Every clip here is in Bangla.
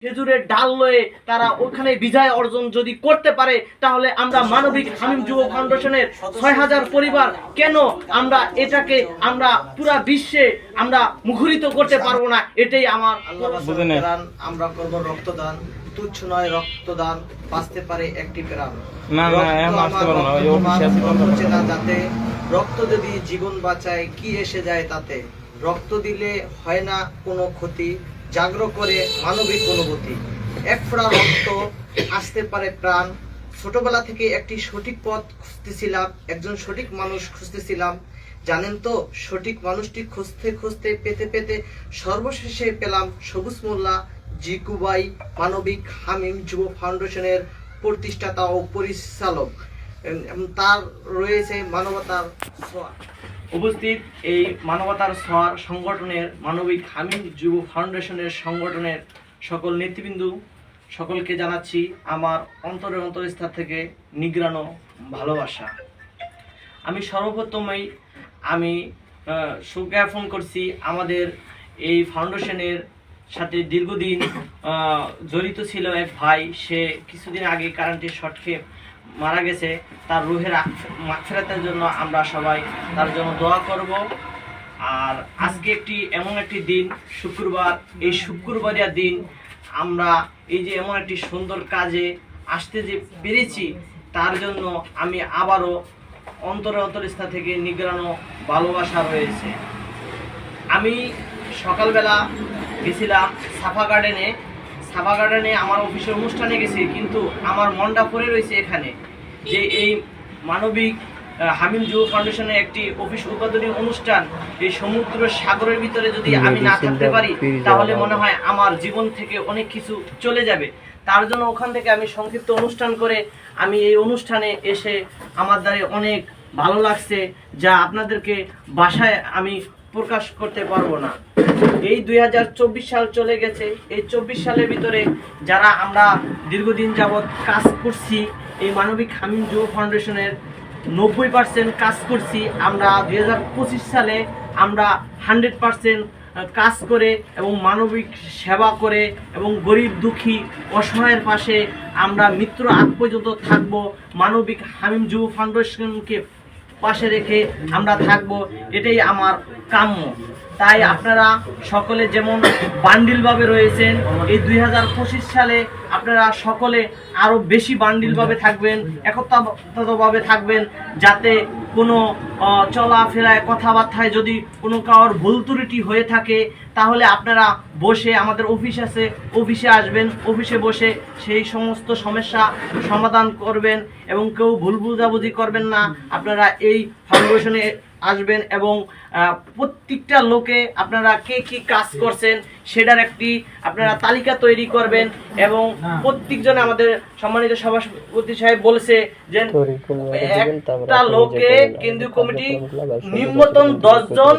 খেজুরের ডাল লয়ে তারা ওখানে বিজয় অর্জন যদি করতে পারে, তাহলে আমরা মানবিক হামিম যুব ফাউন্ডেশনের ৬০০০ পরিবার কেন আমরা এটাকে আমরা পুরা বিশ্বে আমরা মুখরিত করতে পারবো না? এটাই আমার আমরা করব রক্তদান। তুচ্ছ নয় রক্তদান, বাঁচতে পারে একটি প্রাণ। যাতে রক্ত যদি জীবন বাঁচায়, কি এসে যায় তাতে? রক্ত দিলে হয় না কোনো ক্ষতি, জাগ্র করে মানবিক অনুভূতি। এক ফোঁটা রক্ত আসতে পারে প্রাণ। ছোটবেলা থেকে একটি সঠিক পথ খুঁজতেছিলাম, একজন সঠিক মানুষ খুঁজতেছিলাম। জানেন তো, সঠিক মানুষটি খুঁজতে খুঁজতে পেতে পেতে সর্বশেষে পেলাম সবুজ মোল্লা জিকুবাই, মানবিক হামিম যুব ফাউন্ডেশনের প্রতিষ্ঠাতা ও পরিচালক। তার রয়েছে মানবতার ছোঁয়া। উপস্থিত এই মানবতার ছোঁয়ার সংগঠনের মানবিক হামিম যুব ফাউন্ডেশনের সংগঠনের সকল নেতৃবৃন্দ, সকলকে জানাচ্ছি আমার অন্তরের অন্তরস্থল থেকে নিগ্রানো ভালোবাসা। আমি সর্বপ্রথমেই আমি সুজ্ঞাপন করছি আমাদের এই ফাউন্ডেশনের সাথে দীর্ঘদিন জড়িত ছিল এক ভাই। সে কিছুদিন আগে কারেন্টে শর্ট খেয়ে মারা গেছে। তার রুহের মাগফিরাতের জন্য আমরা সবাই তার জন্য দোয়া করব। আর আজকে এমন একটি দিন, শুক্রবার। এই শুক্রবারিয়া দিন আমরা এই যে এমন একটি সুন্দর কাজে আসতে যে পেরেছি, তার জন্য আমি আবারও অন্তরস্থল থেকে নিগ্রানো ভালোবাসা রয়েছে। আমি সকালবেলা গেছিলাম সাফা গার্ডেনে আমার অফিসের অনুষ্ঠানে গেছি, কিন্তু আমার মনটা পড়ে রয়েছে এখানে যে এই মানবিক হামিম যুব ফাউন্ডেশনের একটি অফিস উদ্বোধনী অনুষ্ঠান এই সমুদ্র সাগরের ভিতরে যদি আমি না থাকতে পারি, তাহলে মনে হয় আমার জীবন থেকে অনেক কিছু চলে যাবে। তার জন্য ওখান থেকে আমি সংক্ষিপ্ত অনুষ্ঠান করে আমি এই অনুষ্ঠানে এসে আমার দ্বারা অনেক ভালো লাগছে, যা আপনাদেরকে ভাষায় আমি প্রকাশ করতে পারবো না। এই ২০২৪ সাল চলে গেছে। এই ২৪ সালের ভিতরে যারা আমরা দীর্ঘদিন যাবৎ কাজ করছি, এই মানবিক হামিম যুব ফাউন্ডেশনের ৯০% কাজ করছি। আমরা ২০২৫ সালে আমরা 100% কাজ করে এবং মানবিক সেবা করে এবং গরিব দুঃখী অসহায়ের পাশে আমরা মৃত্যুর আগ পর্যন্ত থাকব। মানবিক হামিম যুব ফাউন্ডেশনকে পাশে রেখে আমরা থাকব, এটাই আমার কাম্য। তাই আপনারা সকলে যেমন বান্ডিলভাবে রয়েছেন, এই ২০২৫ সালে আপনারা সকলে আরও বেশি বান্ডিলভাবে থাকবেন, একত্রিতভাবে থাকবেন, যাতে কোনো চলাফেরায় কথাবার্তায় যদি কোনো কারোর ভুল ত্রুটি হয়ে থাকে, তাহলে আপনারা বসে, আমাদের অফিস আছে, অফিসে আসবেন, অফিসে বসে সেই সমস্ত সমস্যা সমাধান করবেন এবং কেউ ভুল বুঝাবুঝি করবেন না। আপনারা এই ফাউন্ডেশনে আসবেন এবং প্রত্যেকটা লোকে আপনারা কে কি কাজ করছেন সেটার একটি আপনারা তালিকা তৈরি করবেন এবং প্রত্যেকজন, আমাদের সম্মানিত সভাপতি সাহেব বলেছে যে একটা লোকে কেন্দ্রীয় কমিটি নিম্নতম ১০ জন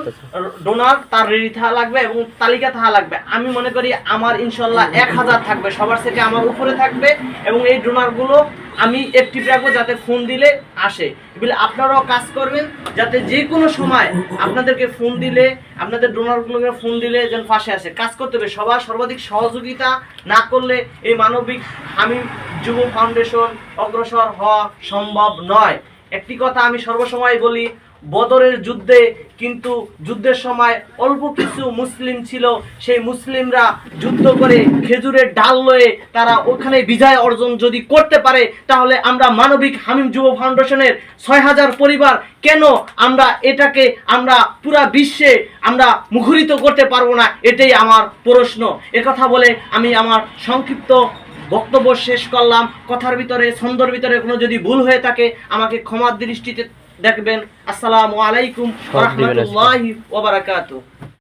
ডোনার তার রেডি থাকা লাগবে এবং তালিকা থাকা লাগবে। আমি মনে করি আমার ইনশাল্লাহ ১০০০ থাকবে, সবার থেকে আমার উপরে থাকবে এবং এই ডোনারগুলো আমি অ্যাক্টিভ রাখবো যাতে ফোন দিলে আসে। বলে আপনারাও কাজ করবেন যাতে যে কোনো সময় আপনাদেরকে ফোন দিলে, আপনাদের ডোনারগুলোকে ফোন দিলে যেন পাশে আসে। কাজ করতে হবে, সবার সর্বাধিক সহযোগিতা না করলে এই মানবিক হামিম যুব ফাউন্ডেশন অগ্রসর হওয়া সম্ভব নয়। একটি কথা আমি সর্বসময় বলি, বদরের যুদ্ধে কিন্তু যুদ্ধের সময় অল্প কিছু মুসলিম ছিল, সেই মুসলিমরা যুদ্ধ করে খেজুরের ডাল লয়ে তারা ওখানে বিজয় অর্জন যদি করতে পারে, তাহলে আমরা মানবিক হামিম যুব ফাউন্ডেশনের ৬০০০ পরিবার কেন আমরা এটাকে আমরা পুরা বিশ্বে আমরা মুখরিত করতে পারবো না? এটাই আমার প্রশ্ন। কথা বলে আমি আমার সংক্ষিপ্ত বক্তব্য শেষ করলাম। কথার ভিতরে, ছন্দর ভিতরে কোনো যদি ভুল হয়ে থাকে আমাকে ক্ষমার দৃষ্টিতে দেখবেন। আসসালামু আলাইকুম ওয়া রাহমাতুল্লাহি ওয়া বারাকাতুহু।